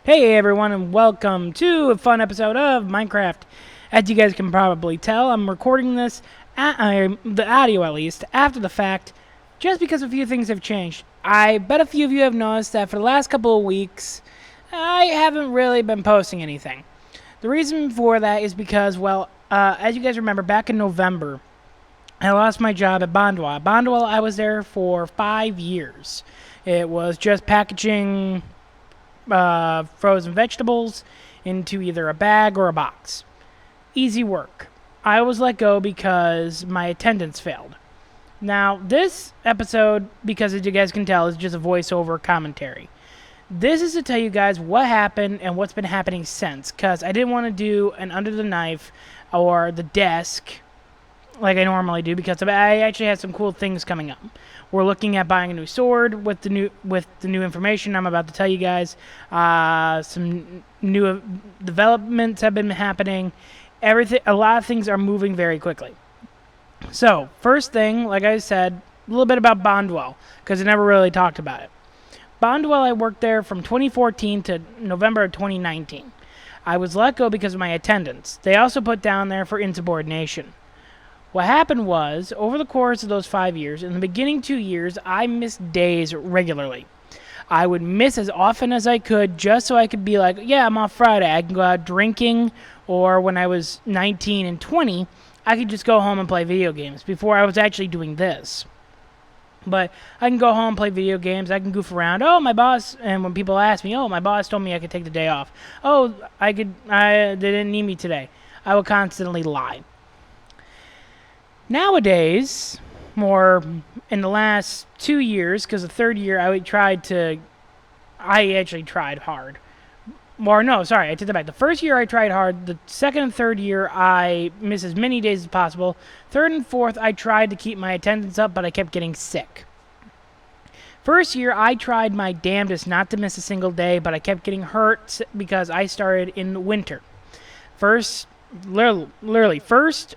Hey everyone, and welcome to a fun episode of Minecraft. As you guys can probably tell, I'm recording this, the audio at least, after the fact, just because a few things have changed. I bet a few of you have noticed that for the last couple of weeks, I haven't really been posting anything. The reason for that is because, as you guys remember, back in November, I lost my job at Bonduelle. Bonduelle, I was there for 5 years. It was just packaging frozen vegetables into either a bag or a box. Easy work. I was let go because my attendance failed. Now, this episode, because as you guys can tell, is just a voiceover commentary. This is to tell you guys what happened and what's been happening since, because I didn't want to do an under the knife or the desk like I normally do, because I actually had some cool things coming up. We're looking at buying a new sword with the new information I'm about to tell you guys. Some new developments have been happening. A lot of things are moving very quickly. So, first thing, like I said, a little bit about Bonduelle, because I never really talked about it. Bonduelle, I worked there from 2014 to November of 2019. I was let go because of my attendance. They also put down there for insubordination. What happened was, over the course of those 5 years, in the beginning 2 years, I missed days regularly. I would miss as often as I could just so I could be like, yeah, I'm off Friday. I can go out drinking, or when I was 19 and 20, I could just go home and play video games before I was actually doing this. But I can go home, play video games, I can goof around. Oh, my boss, and when people ask me, oh, my boss told me I could take the day off. Oh, they didn't need me today. I would constantly lie. Nowadays, more in the last 2 years, because the third year I actually tried hard. Or no, sorry, I take that back. The first year I tried hard. The second and third year I missed as many days as possible. Third and fourth I tried to keep my attendance up, but I kept getting sick. First year I tried my damnedest not to miss a single day, but I kept getting hurt because I started in the winter. Literally, first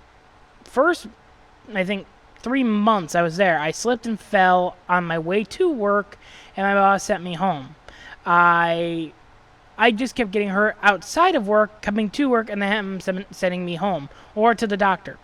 I think 3 months I was there, I slipped and fell on my way to work, and my boss sent me home. I just kept getting hurt outside of work, coming to work, and then sending me home or to the doctor.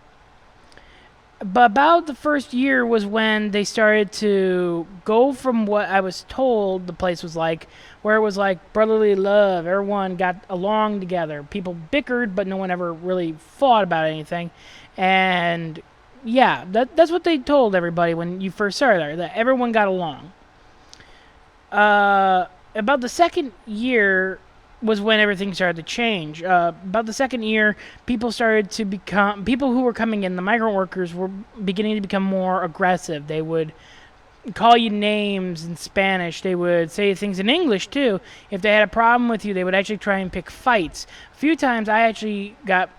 But about the first year was when they started to go from what I was told the place was like, where it was like brotherly love, everyone got along together, people bickered, but no one ever really fought about anything, and yeah, that's what they told everybody when you first started there, that everyone got along. About the second year was when everything started to change. About the second year, people who were coming in, the migrant workers were beginning to become more aggressive. They would call you names in Spanish. They would say things in English too. If they had a problem with you, they would actually try and pick fights. A few times I actually got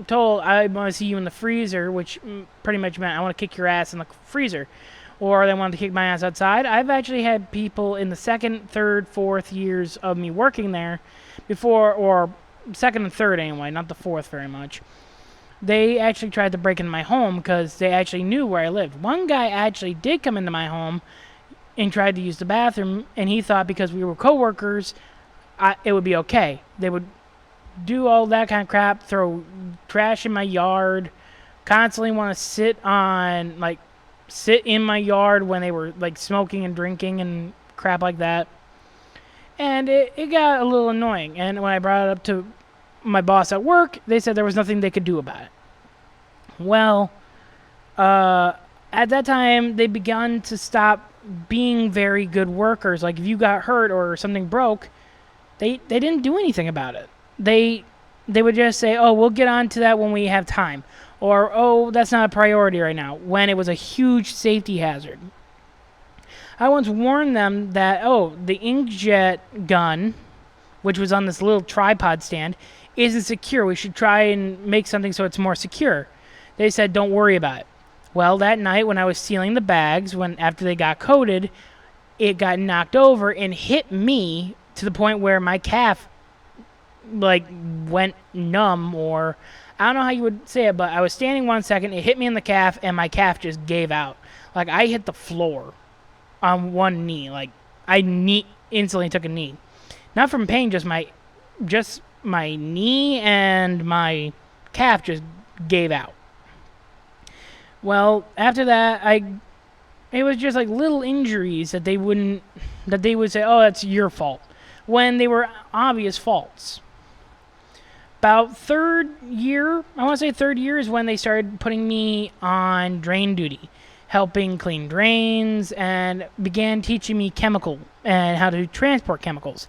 told, I want to see you in the freezer, which pretty much meant I want to kick your ass in the freezer, or they wanted to kick my ass outside. I've actually had people in the second, third, fourth years of me working there before, or second and third anyway, not the fourth very much. They actually tried to break into my home because they actually knew where I lived. One guy actually did come into my home and tried to use the bathroom, and he thought because we were co-workers, it would be okay. They would do all that kind of crap, throw trash in my yard, constantly want to sit in my yard when they were like smoking and drinking and crap like that. And it got a little annoying. And when I brought it up to my boss at work, they said there was nothing they could do about it. Well, at that time, they began to stop being very good workers. Like if you got hurt or something broke, they didn't do anything about it. They would just say, oh, we'll get on to that when we have time. Or, oh, that's not a priority right now, when it was a huge safety hazard. I once warned them that, oh, the inkjet gun, which was on this little tripod stand, isn't secure. We should try and make something so it's more secure. They said, don't worry about it. Well, that night when I was sealing the bags, after they got coated, it got knocked over and hit me to the point where my calf went numb, or I don't know how you would say it, but I was standing 1 second, it hit me in the calf, and my calf just gave out. Like I hit the floor on one knee. Like I instantly took a knee. Not from pain, just my knee and my calf just gave out. Well, after that, it was just like little injuries that they would say, "Oh, that's your fault," when they were obvious faults. About third year, I want to say third year is when they started putting me on drain duty, helping clean drains, and began teaching me chemical and how to transport chemicals.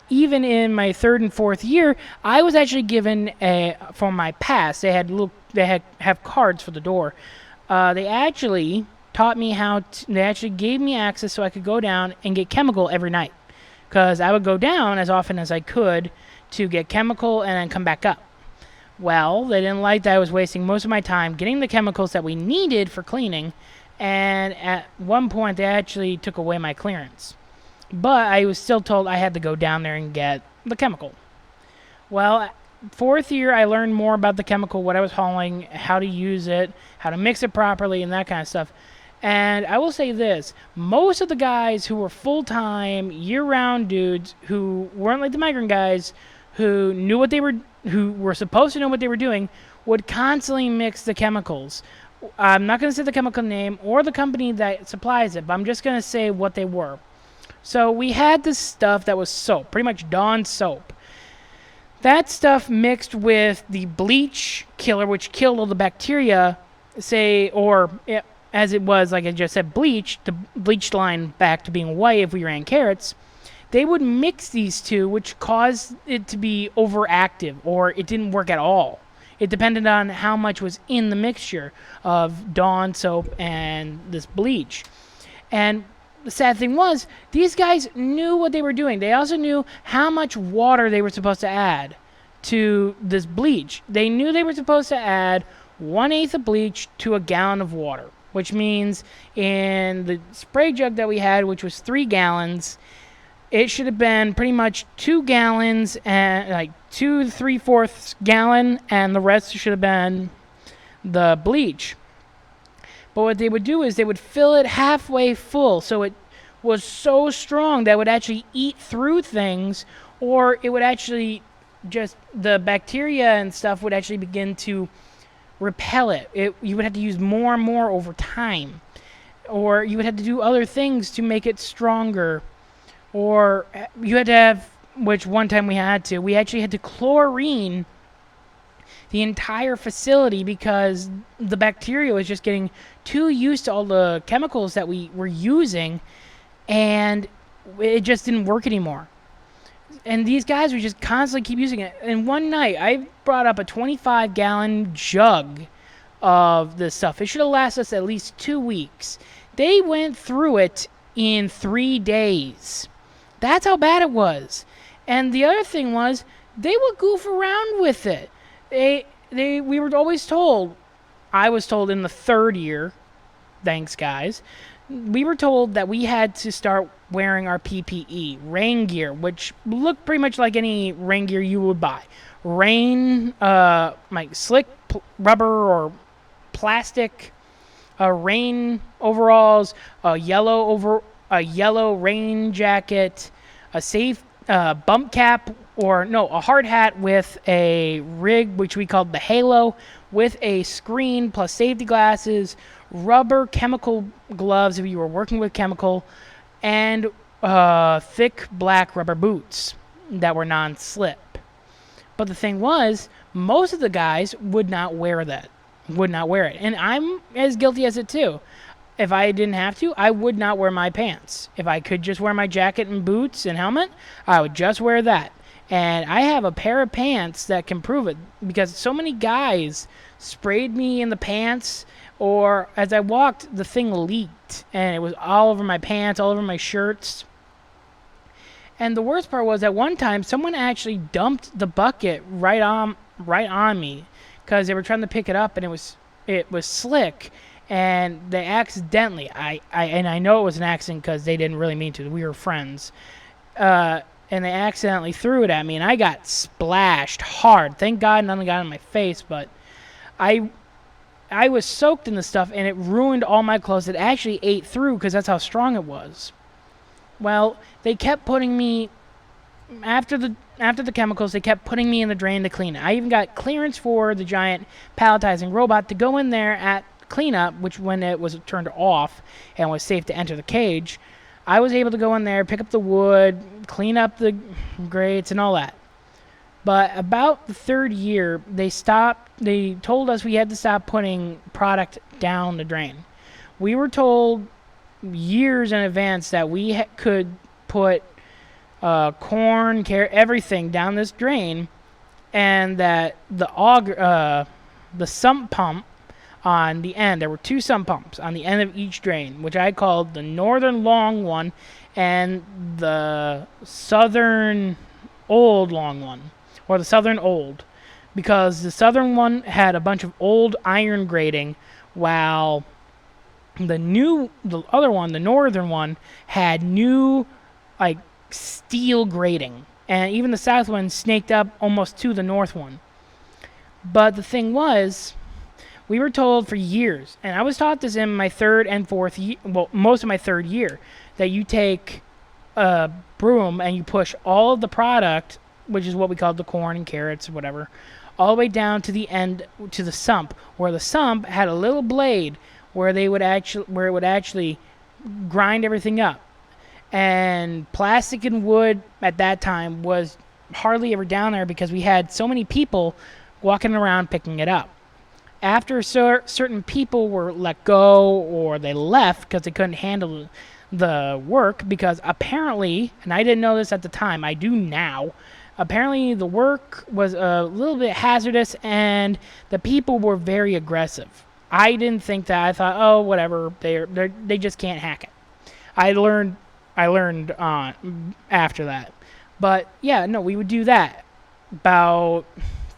Even in my third and fourth year, I was actually given for my pass. They have cards for the door. They actually taught me they actually gave me access so I could go down and get chemical every night, because I would go down as often as I could to get chemical and then come back up. Well, they didn't like that I was wasting most of my time getting the chemicals that we needed for cleaning, and at one point they actually took away my clearance. But I was still told I had to go down there and get the chemical. Well, fourth year I learned more about the chemical, what I was hauling, how to use it, how to mix it properly, and that kind of stuff. And I will say this, most of the guys who were full-time, year-round dudes who weren't like the migrant guys, who were supposed to know what they were doing, would constantly mix the chemicals. I'm not going to say the chemical name or the company that supplies it, but I'm just going to say what they were. So we had this stuff that was soap, pretty much Dawn soap. That stuff mixed with the bleach killer, which killed all the bacteria, as it was, like I just said, bleach, the bleached line back to being white if we ran carrots. They would mix these two, which caused it to be overactive, or it didn't work at all. It depended on how much was in the mixture of Dawn soap and this bleach. And the sad thing was, these guys knew what they were doing. They also knew how much water they were supposed to add to this bleach. They knew they were supposed to add 1/8 of bleach to a gallon of water, which means in the spray jug that we had, which was 3 gallons, it should have been pretty much 2 gallons and like 2 3/4 gallon, and the rest should have been the bleach. But what they would do is they would fill it halfway full, so it was so strong that it would actually eat through things, or it would actually the bacteria and stuff would actually begin to repel it. You would have to use more and more over time, or you would have to do other things to make it stronger, or you had to have, which one time we actually had to chlorine the entire facility because the bacteria was just getting too used to all the chemicals that we were using, and it just didn't work anymore. And these guys would just constantly keep using it. And one night, I brought up a 25-gallon jug of this stuff. It should have lasted us at least 2 weeks. They went through it in 3 days. That's how bad it was. And the other thing was, they would goof around with it. We were always told, I was told in the third year, thanks guys, we were told that we had to start wearing our PPE, rain gear, which looked pretty much like any rain gear you would buy. Rain, like slick rubber or plastic, rain overalls, a yellow rain jacket, a safe bump cap, a hard hat with a rig, which we called the halo, with a screen plus safety glasses, rubber chemical gloves if you were working with chemical, and thick black rubber boots that were non-slip. But the thing was, most of the guys would not wear it. And I'm as guilty as it too. If I didn't have to, I would not wear my pants. If I could just wear my jacket and boots and helmet, I would just wear that. And I have a pair of pants that can prove it, because so many guys sprayed me in the pants, or as I walked, the thing leaked, and it was all over my pants, all over my shirts. And the worst part was, at one time, someone actually dumped the bucket right on me, because they were trying to pick it up, and it was slick, and they accidentally, I know it was an accident because they didn't really mean to. We were friends. And they accidentally threw it at me, and I got splashed hard. Thank God nothing got in my face, but I was soaked in the stuff, and it ruined all my clothes. It actually ate through because that's how strong it was. Well, they kept putting me after the chemicals, they kept putting me in the drain to clean it. I even got clearance for the giant palletizing robot to go in there at cleanup, which when it was turned off and was safe to enter the cage, I was able to go in there, pick up the wood, clean up the grates and all that. But about the third year, they told us we had to stop putting product down the drain. We were told years in advance that we could put corn, carrot, everything down this drain, and that the sump pump on the end, there were two sump pumps on the end of each drain, which I called the northern long one and the southern old long one, or the southern old, because the southern one had a bunch of old iron grating, while the other one, the northern one, had new like steel grating, and even the south one snaked up almost to the north one. But the thing was, we were told for years, and I was taught this in my third and fourth year, well, most of my third year, that you take a broom and you push all of the product, which is what we called the corn and carrots or whatever, all the way down to the end, to the sump, where the sump had a little blade where it would actually grind everything up. And plastic and wood at that time was hardly ever down there because we had so many people walking around picking it up. After certain people were let go or they left because they couldn't handle the work, because apparently, and I didn't know this at the time, I do now, apparently the work was a little bit hazardous and the people were very aggressive. I didn't think that. I thought, oh, whatever, they just can't hack it. I learned after that. But yeah, no, we would do that. About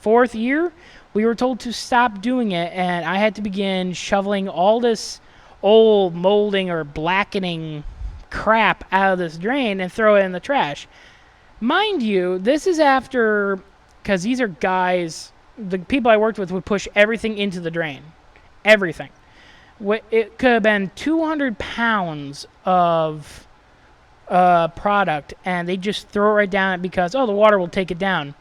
fourth year, we were told to stop doing it, and I had to begin shoveling all this old molding or blackening crap out of this drain and throw it in the trash. Mind you, this is after, because these are guys, the people I worked with would push everything into the drain. Everything. It could have been 200 pounds of product, and they just throw it right down because, oh, the water will take it down,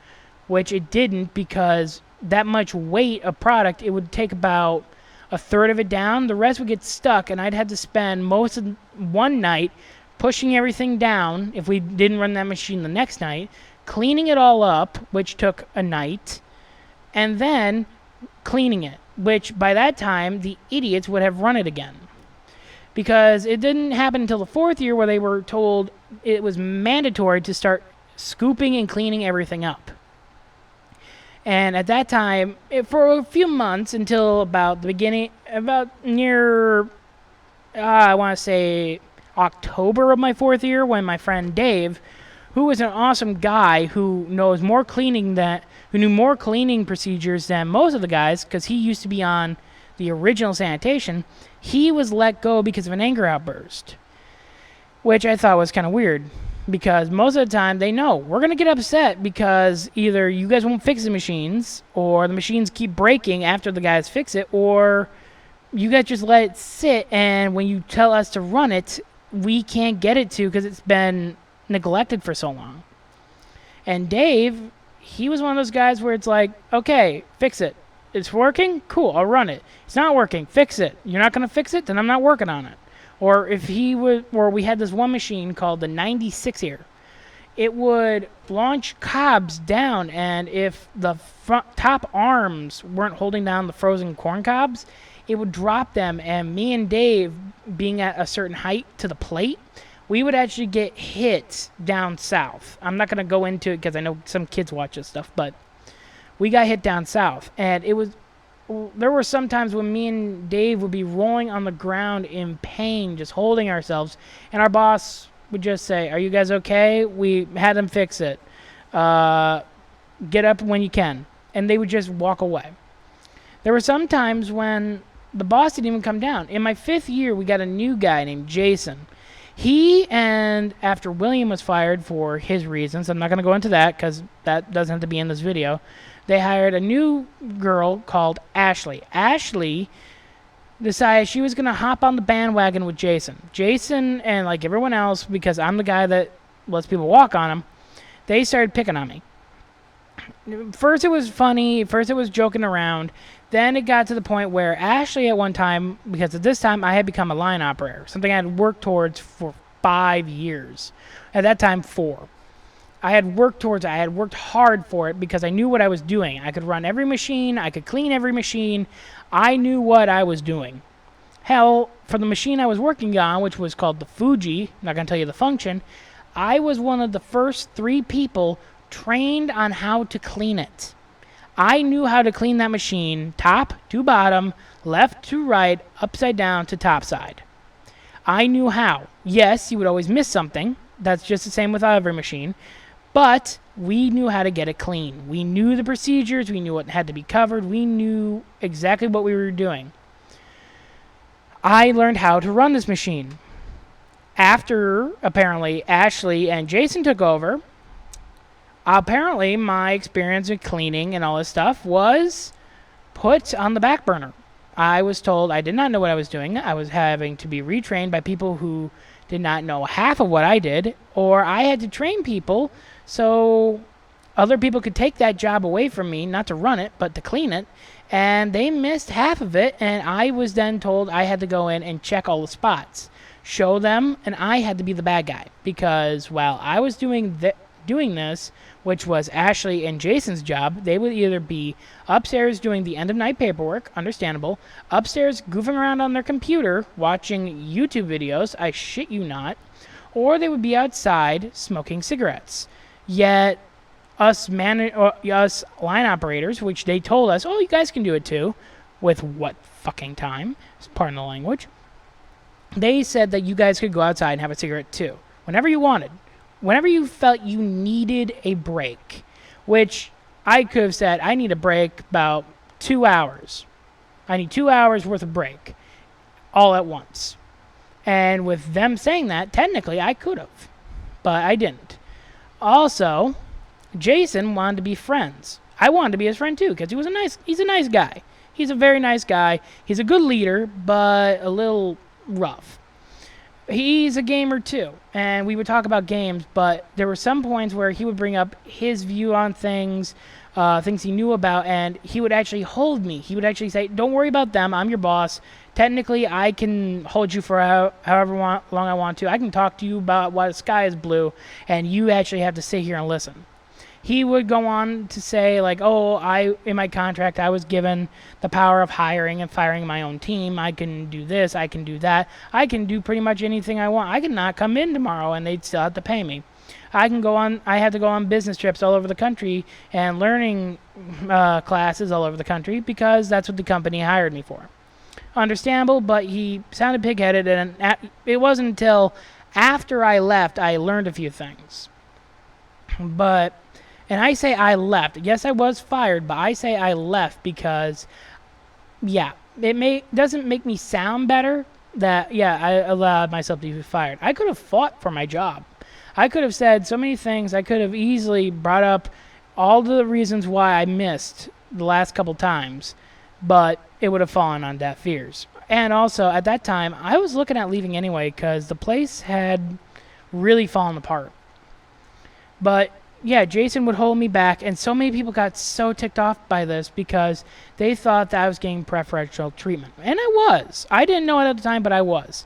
which it didn't, because that much weight of product, it would take about a third of it down. The rest would get stuck, and I'd have to spend most of one night pushing everything down if we didn't run that machine the next night, cleaning it all up, which took a night, and then cleaning it, which by that time the idiots would have run it again. Because it didn't happen until the fourth year where they were told it was mandatory to start scooping and cleaning everything up. And at that time, for a few months until about the beginning, about near, I want to say October of my fourth year, when my friend Dave, who was an awesome guy who knew more cleaning procedures than most of the guys, because he used to be on the original sanitation, he was let go because of an anger outburst, which I thought was kind of weird, because most of the time they know we're going to get upset because either you guys won't fix the machines, or the machines keep breaking after the guys fix it, or you guys just let it sit, and when you tell us to run it, we can't get it to because it's been neglected for so long. And Dave, he was one of those guys where it's like, okay, fix it. It's working? Cool, I'll run it. It's not working, fix it. You're not going to fix it? Then I'm not working on it. Or if he would, or we had this one machine called the 96er. It would launch cobs down, and if the top arms weren't holding down the frozen corn cobs, it would drop them, and me and Dave, being at a certain height to the plate, we would actually get hit down south. I'm not going to go into it because I know some kids watch this stuff, but we got hit down south, and there were some times when me and Dave would be rolling on the ground in pain, just holding ourselves, and our boss would just say, "Are you guys okay? We had them fix it. Get up when you can." And they would just walk away. There were some times when the boss didn't even come down. In my fifth year, we got a new guy named Jason. He, and after William was fired for his reasons, I'm not going to go into that because that doesn't have to be in this video, they hired a new girl called Ashley. Ashley decided she was going to hop on the bandwagon with Jason. Jason, and like everyone else, because I'm the guy that lets people walk on him, they started picking on me. First it was funny, first it was joking around, then it got to the point where Ashley at one time, because at this time I had become a line operator, something I had worked towards for 5 years. At that time, 4. I had worked towards it. I had worked hard for it because I knew what I was doing. I could run every machine. I could clean every machine. I knew what I was doing. Hell, for the machine I was working on, which was called the Fuji, I'm not going to tell you the function, I was one of the first 3 people trained on how to clean it. I knew how to clean that machine top to bottom, left to right, upside down to top side. I knew how. Yes, you would always miss something. That's just the same with every machine. But we knew how to get it clean. We knew the procedures. We knew what had to be covered. We knew exactly what we were doing. I learned how to run this machine. After, apparently, Ashley and Jason took over, apparently my experience with cleaning and all this stuff was put on the back burner. I was told I did not know what I was doing. I was having to be retrained by people who did not know half of what I did, or I had to train people so other people could take that job away from me, not to run it, but to clean it, and they missed half of it, and I was then told I had to go in and check all the spots, show them, and I had to be the bad guy, because while I was doing this, which was Ashley and Jason's job, they would either be upstairs doing the end-of-night paperwork, understandable, upstairs goofing around on their computer, watching YouTube videos, I shit you not, or they would be outside smoking cigarettes. Yet, us line operators, which they told us, oh, you guys can do it too, with what fucking time, pardon the language, they said that you guys could go outside and have a cigarette too, whenever you wanted. Whenever you felt you needed a break, which I could have said, I need a break about 2 hours. I need 2 hours worth of break all at once. And with them saying that, technically I could have, but I didn't. Also, Jason wanted to be friends. I wanted to be his friend too, because he's a nice guy. He's a very nice guy. He's a good leader, but a little rough. He's a gamer too, and we would talk about games, but there were some points where he would bring up his view on things, things he knew about, and he would actually hold me. He would actually say, don't worry about them, I'm your boss. Technically, I can hold you for however long I want to. I can talk to you about why the sky is blue, and you actually have to sit here and listen. He would go on to say, like, oh, in my contract, I was given the power of hiring and firing my own team. I can do this. I can do that. I can do pretty much anything I want. I can not come in tomorrow, and they'd still have to pay me. I had to go on business trips all over the country and learning classes all over the country because that's what the company hired me for. Understandable, but he sounded pig-headed, and it wasn't until after I left I learned a few things. And I say I left. Yes, I was fired, but I say I left because, yeah, doesn't make me sound better that, yeah, I allowed myself to be fired. I could have fought for my job. I could have said so many things. I could have easily brought up all the reasons why I missed the last couple times, but it would have fallen on deaf ears. And also, at that time, I was looking at leaving anyway because the place had really fallen apart. But yeah, Jason would hold me back, and so many people got so ticked off by this because they thought that I was getting preferential treatment. And I was. I didn't know it at the time, but I was.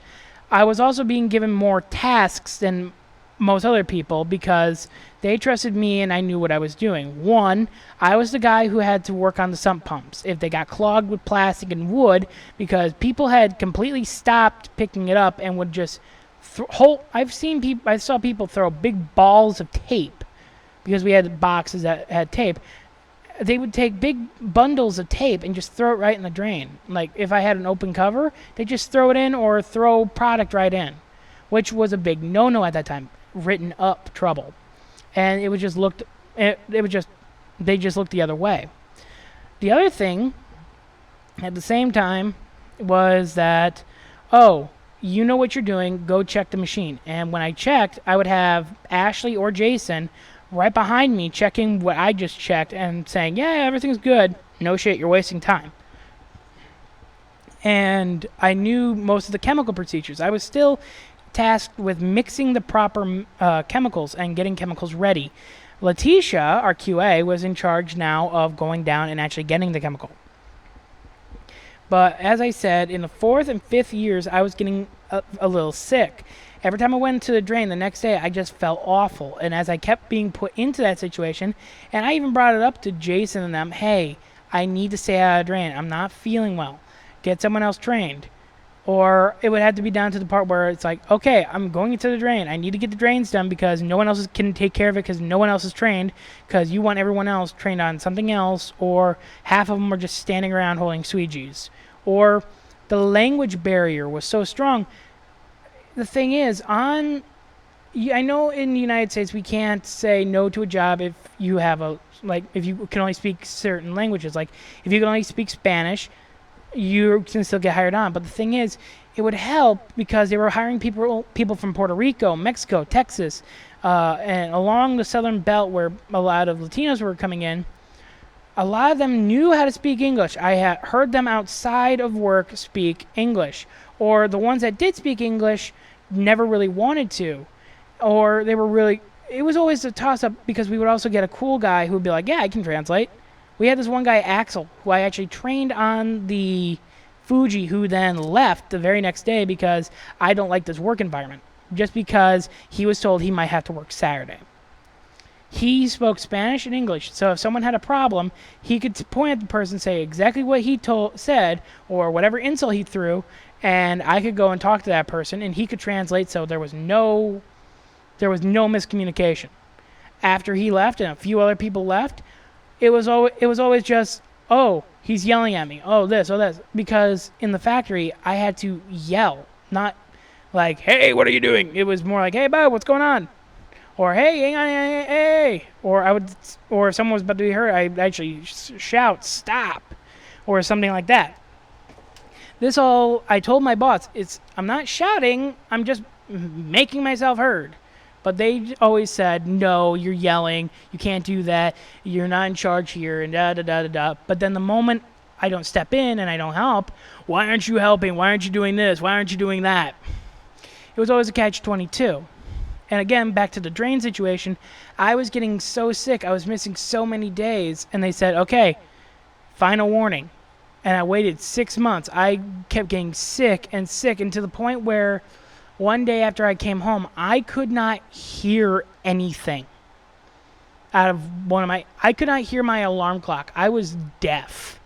I was also being given more tasks than most other people because they trusted me and I knew what I was doing. One, I was the guy who had to work on the sump pumps. If they got clogged with plastic and wood, because people had completely stopped picking it up and would just I saw people throw big balls of tape because we had boxes that had tape. They would take big bundles of tape and just throw it right in the drain. Like, if I had an open cover, they'd just throw it in or throw product right in, which was a big no-no at that time. Written up trouble. And they just looked the other way. The other thing, at the same time, was that, oh, you know what you're doing, go check the machine. And when I checked, I would have Ashley or Jason right behind me checking what I just checked and saying, yeah, everything's good. No shit, you're wasting time. And I knew most of the chemical procedures. I was still tasked with mixing the proper chemicals and getting chemicals ready. Letitia, our QA, was in charge now of going down and actually getting the chemical. But as I said, in the 4th and 5th years, I was getting a little sick. Every time I went into the drain the next day, I just felt awful. And as I kept being put into that situation, and I even brought it up to Jason and them, hey, I need to stay out of the drain. I'm not feeling well. Get someone else trained. Or it would have to be down to the part where it's like, okay, I'm going into the drain. I need to get the drains done because no one else can take care of it because no one else is trained because you want everyone else trained on something else, or half of them are just standing around holding squeegees. Or the language barrier was so strong. The thing is, I know in the United States we can't say no to a job if you have if you can only speak certain languages. Like if you can only speak Spanish, you can still get hired on. But the thing is, it would help because they were hiring people from Puerto Rico, Mexico, Texas, and along the southern belt where a lot of Latinos were coming in. A lot of them knew how to speak English. I had heard them outside of work speak English. Or the ones that did speak English never really wanted to. Or they were really... It was always a toss-up because we would also get a cool guy who would be like, yeah, I can translate. We had this one guy, Axel, who I actually trained on the Fuji, who then left the very next day because I don't like this work environment. Just because he was told he might have to work Saturday. He spoke Spanish and English, so if someone had a problem, he could point at the person, say exactly what he said, or whatever insult he threw, and I could go and talk to that person, and he could translate, so there was no miscommunication. After he left and a few other people left, it was always just, oh, he's yelling at me, oh this, because in the factory I had to yell, not like, hey, what are you doing? It was more like, hey, bud, what's going on? Or hey, or if someone was about to be hurt, I'd actually shout, stop, or something like that. I told my boss, I'm not shouting, I'm just making myself heard. But they always said, no, you're yelling, you can't do that, you're not in charge here, and da-da-da-da-da. But then the moment I don't step in and I don't help, why aren't you helping? Why aren't you doing this? Why aren't you doing that? It was always a catch-22. And again, back to the drain situation, I was getting so sick, I was missing so many days, and they said, okay, final warning. And I waited 6 months. I kept getting sick, and to the point where one day after I came home, I could not hear anything out of I could not hear my alarm clock. I was deaf.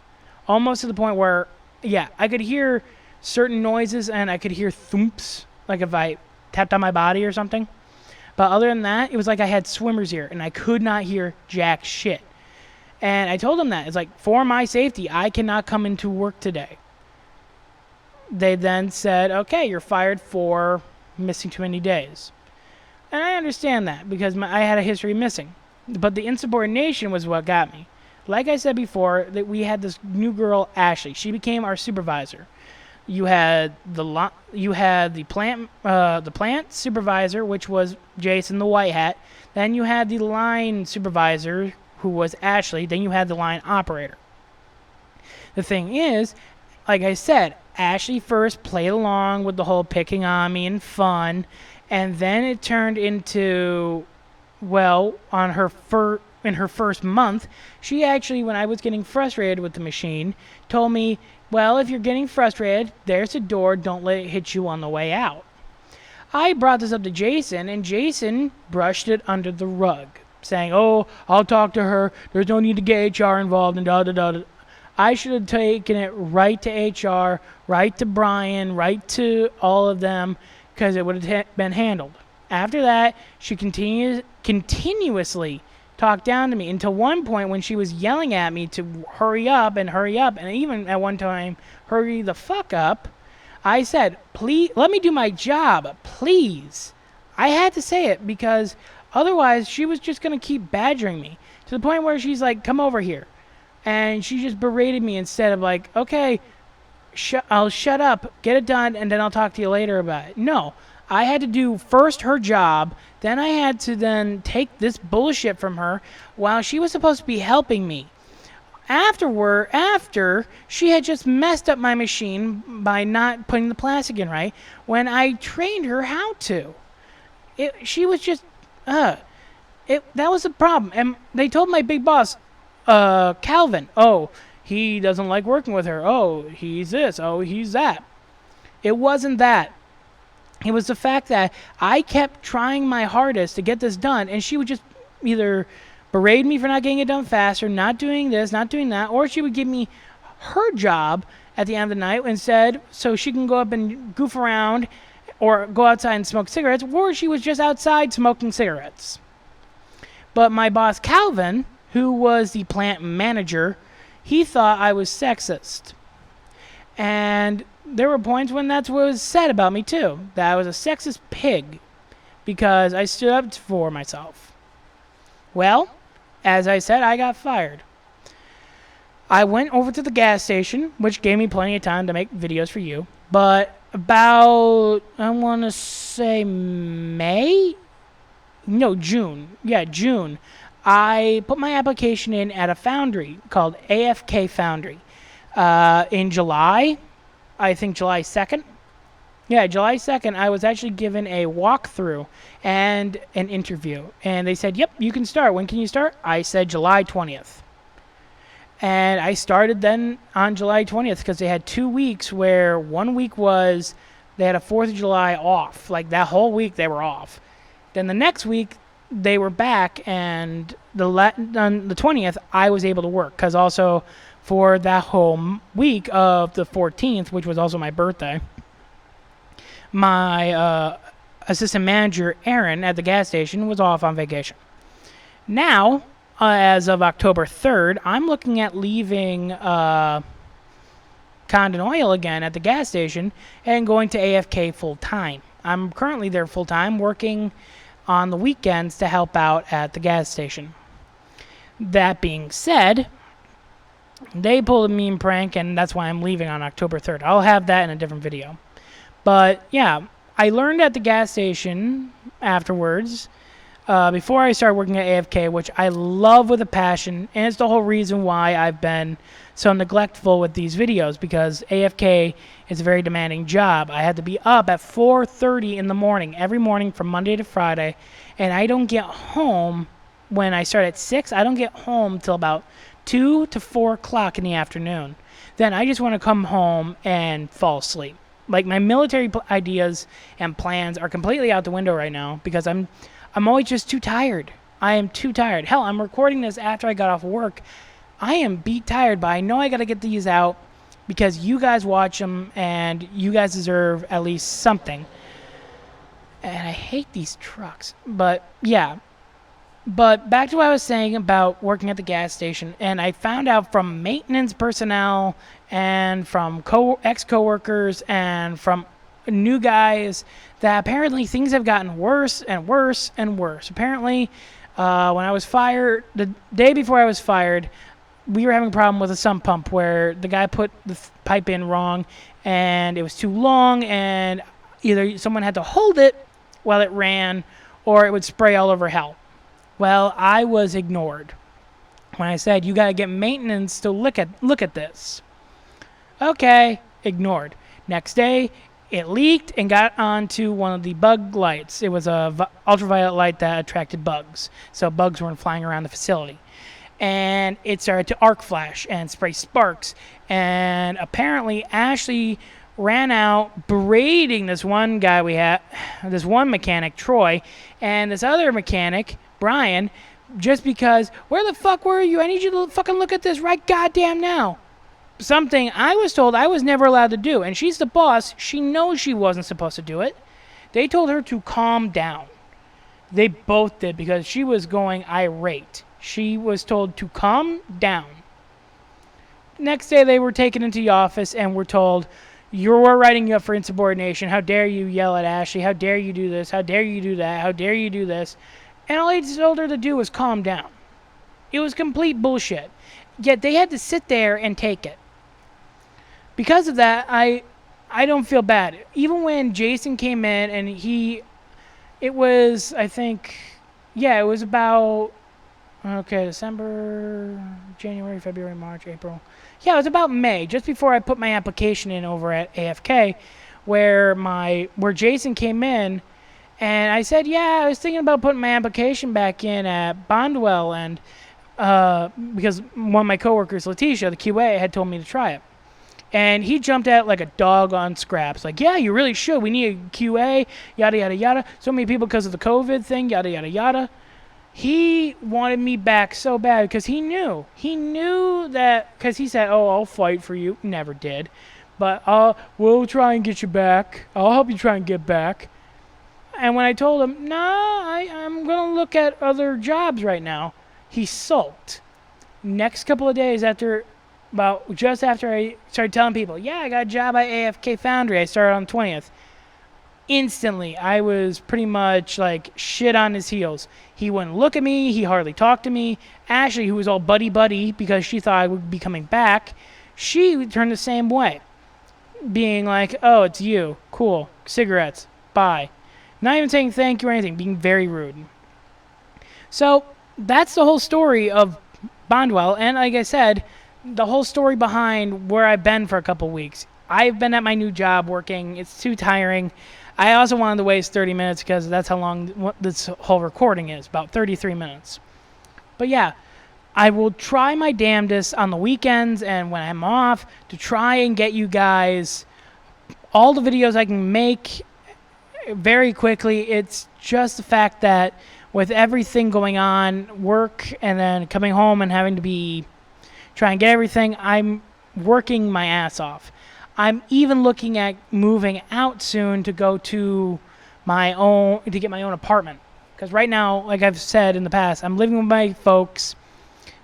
Almost to the point where, yeah, I could hear certain noises, and I could hear thumps, like if I tapped on my body or something. But other than that, it was like I had swimmer's ear, and I could not hear jack shit. And I told them that. It's like, for my safety, I cannot come into work today. They then said, okay, you're fired for missing too many days. And I understand that, because I had a history of missing. But the insubordination was what got me. Like I said before, that we had this new girl, Ashley. She became our supervisor. You had the plant supervisor, which was Jason, the white hat. Then you had the line supervisor, who was Ashley. Then you had the line operator. The thing is, like I said, Ashley first played along with the whole picking on me and fun, and then it turned into, well, in her first month, she actually, when I was getting frustrated with the machine, told me, well, if you're getting frustrated, there's a door, don't let it hit you on the way out. I brought this up to Jason, and Jason brushed it under the rug, saying, oh, I'll talk to her, there's no need to get HR involved, and da-da-da-da. I should have taken it right to HR, right to Brian, right to all of them, because it would have been handled. After that, she continuously talked down to me until one point when she was yelling at me to hurry up, and even at one time, hurry the fuck up. I said, please, let me do my job, please. I had to say it because otherwise she was just going to keep badgering me to the point where she's like, come over here. And she just berated me instead of like, okay, I'll shut up, get it done, and then I'll talk to you later about it. No, I had to do first her job, then I had to take this bullshit from her while she was supposed to be helping me. After she had just messed up my machine by not putting the plastic in right, when I trained her how to. She was just, it that was the problem. And they told my big boss, Calvin, oh, he doesn't like working with her. Oh, he's this. Oh, he's that. It wasn't that. It was the fact that I kept trying my hardest to get this done, and she would just either berate me for not getting it done faster, not doing this, not doing that, or she would give me her job at the end of the night instead so she can go up and goof around or go outside and smoke cigarettes, or she was just outside smoking cigarettes. But my boss, Calvin, who was the plant manager, he thought I was sexist. And there were points when that's what was said about me, too. That I was a sexist pig because I stood up for myself. Well, as I said, I got fired. I went over to the gas station, which gave me plenty of time to make videos for you. But about, I want to say May? No, June. Yeah, June. I put my application in at a foundry called AFK Foundry. In July, I think July 2nd. Yeah, July 2nd, I was actually given a walkthrough and an interview. And they said, yep, you can start. When can you start? I said July 20th. And I started then on July 20th because they had 2 weeks where 1 week was they had a 4th of July off. Like that whole week they were off. Then the next week they were back, and on the 20th I was able to work because also for that whole week of the 14th, which was also my birthday, my assistant manager, Aaron, at the gas station was off on vacation. Now, as of October 3rd, I'm looking at leaving Condon Oil again at the gas station and going to AFK full-time. I'm currently there full-time, working on the weekends to help out at the gas station. That being said, they pulled a mean prank, and that's why I'm leaving on October 3rd. I'll have that in a different video. But, yeah, I learned at the gas station afterwards, before I started working at AFK, which I love with a passion, and it's the whole reason why I've been so neglectful with these videos, because AFK is a very demanding job. I had to be up at 4:30 in the morning, every morning from Monday to Friday, and I don't get home when I start at 6. I don't get home till about 2 to 4 o'clock in the afternoon. Then I just want to come home and fall asleep. Like, my military ideas and plans are completely out the window right now because I'm always just too tired. I am too tired. Hell, I'm recording this after I got off work. I am beat tired, but I know I got to get these out because you guys watch them and you guys deserve at least something. And I hate these trucks. But, yeah. But back to what I was saying about working at the gas station, and I found out from maintenance personnel and from ex-coworkers and from new guys that apparently things have gotten worse and worse and worse. Apparently, when I was fired, the day before I was fired, we were having a problem with a sump pump where the guy put the pipe in wrong and it was too long, and either someone had to hold it while it ran or it would spray all over hell. Well, I was ignored when I said, you got to get maintenance to look at this. Okay, ignored. Next day, it leaked and got onto one of the bug lights. It was a ultraviolet light that attracted bugs, so bugs weren't flying around the facility. And it started to arc flash and spray sparks. And apparently, Ashley ran out berating this one guy we had, this one mechanic, Troy, and this other mechanic, Brian, just because, where the fuck were you? I need you to fucking look at this right goddamn now. Something I was told I was never allowed to do, and she's the boss. She knows she wasn't supposed to do it. They told her to calm down. They both did because she was going irate. She was told to calm down. Next day they were taken into the office and were told, we're writing you up for insubordination. How dare you yell at Ashley? How dare you do this? How dare you do that? How dare you do this? And all they told her to do was calm down. It was complete bullshit. Yet they had to sit there and take it. Because of that, I don't feel bad. Even when Jason came in and it was, I think, yeah, it was about, okay, December, January, February, March, April. Yeah, it was about May, just before I put my application in over at AFK, where Jason came in And I said, yeah, I was thinking about putting my application back in at Bonduelle, and because one of my coworkers, Letitia, the QA, had told me to try it. And he jumped at like a dog on scraps. Like, yeah, you really should. We need a QA, yada, yada, yada. So many people because of the COVID thing, yada, yada, yada. He wanted me back so bad because he knew. He knew that, because he said, oh, I'll fight for you. Never did. But we'll try and get you back. I'll help you try and get back. And when I told him, nah, I'm going to look at other jobs right now, he sulked. Next couple of days just after I started telling people, yeah, I got a job at AFK Foundry. I started on the 20th. Instantly, I was pretty much like shit on his heels. He wouldn't look at me. He hardly talked to me. Ashley, who was all buddy-buddy because she thought I would be coming back, she turned the same way. Being like, oh, it's you. Cool. Cigarettes. Bye. Not even saying thank you or anything. Being very rude. So, that's the whole story of Bonduelle. And like I said, the whole story behind where I've been for a couple weeks. I've been at my new job working. It's too tiring. I also wanted to waste 30 minutes because that's how long this whole recording is, about 33 minutes. But yeah, I will try my damnedest on the weekends and when I'm off to try and get you guys all the videos I can make very quickly. It's just the fact that with everything going on, work, and then coming home and having to try and get everything, I'm working my ass off. I'm even looking at moving out soon to go to get my own apartment. Because right now, like I've said in the past, I'm living with my folks,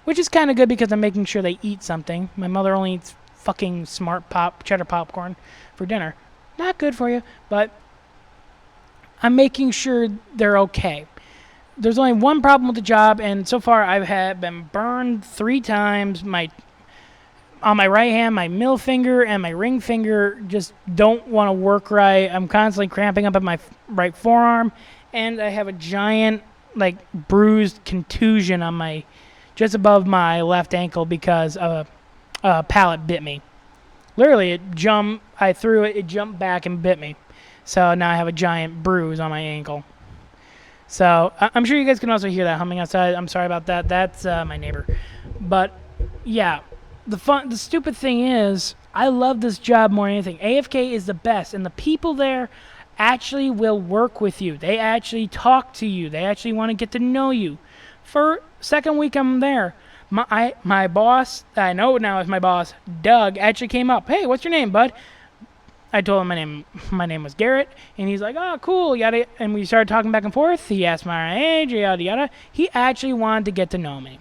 which is kind of good because I'm making sure they eat something. My mother only eats fucking cheddar popcorn for dinner. Not good for you, but I'm making sure they're okay. There's only one problem with the job, and so far I've been burned 3 times. On my right hand, my middle finger and my ring finger just don't want to work right. I'm constantly cramping up at my right forearm, and I have a giant, bruised contusion on just above my left ankle because a pallet bit me. Literally, I threw it, it jumped back and bit me. So now I have a giant bruise on my ankle. So I'm sure you guys can also hear that humming outside. I'm sorry about that. That's my neighbor. But yeah, the stupid thing is, I love this job more than anything. AFK is the best, and the people there actually will work with you. They actually talk to you. They actually want to get to know you. For second week I'm there, my boss, I know now is my boss, Doug, actually came up. Hey, what's your name, bud? I told him my name was Garrett, and he's like, oh, cool, yada, and we started talking back and forth. He asked my age, yada, yada. He actually wanted to get to know me,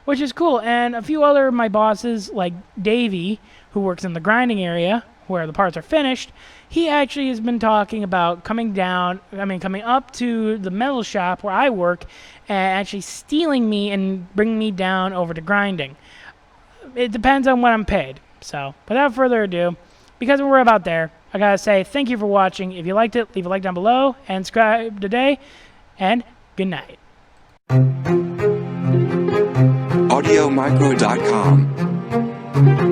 which is cool. And a few other of my bosses, like Davey, who works in the grinding area, where the parts are finished, he actually has been talking about coming up to the metal shop where I work, and actually stealing me and bringing me down over to grinding. It depends on what I'm paid. So, without further ado, because we're about there, I gotta say thank you for watching. If you liked it, leave a like down below and subscribe today. And good night. AudioMicro.com